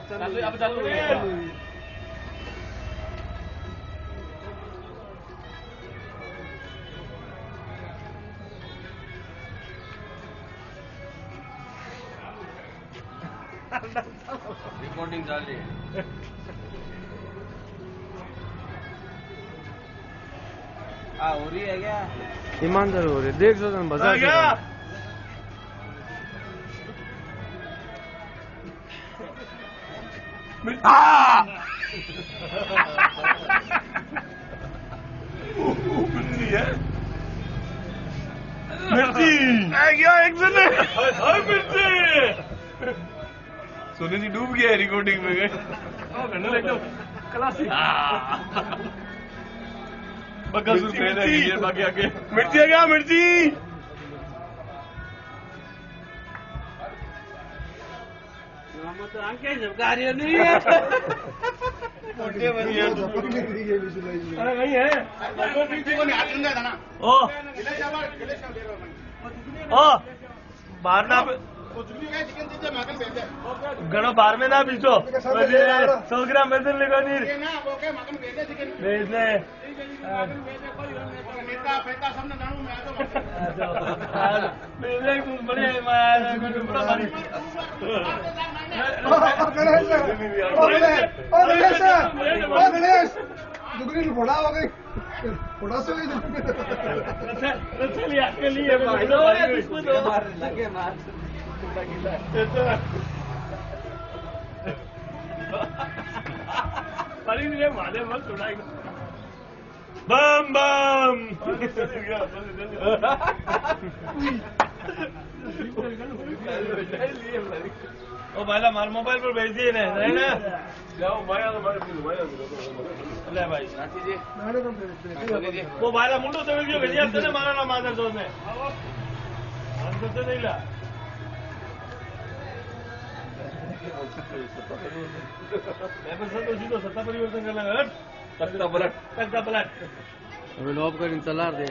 चालू रिकॉर्डिंग चाल रही है। हो रही है क्या? ईमानदार हो रही, देख सो बाजार क्या? मिर्ची है, मिर्ची क्या मिर्ची सोने जी डूब गया है रिकॉर्डिंग में गए एकदम क्लासिक बकासुर मिर्ची बाकी आगे मिर्ची है क्या? मिर्ची आंखें झपका रही नहीं है। अरे नहीं है ओ बाहर ना घणो बाहर में ना पीछो 100 ग्राम बेसन लेको नहीं भेजने दुगनी फोड़ा हो गई, फोड़ा से चलिए आपके लिए लगे मार मारे मत उड़ाएगा बम बम ओ भाईला मार मोबाइल पर भेज दिए ना जाओ भाई ले भाई वो भाईला मुंडो से वीडियो भेजिया तने मारा ना मादर दोस्त ने अंदर से नहीं ला सत्ता परिवर्तन करना तख्ता पलट अभी लॉप कर चला दे।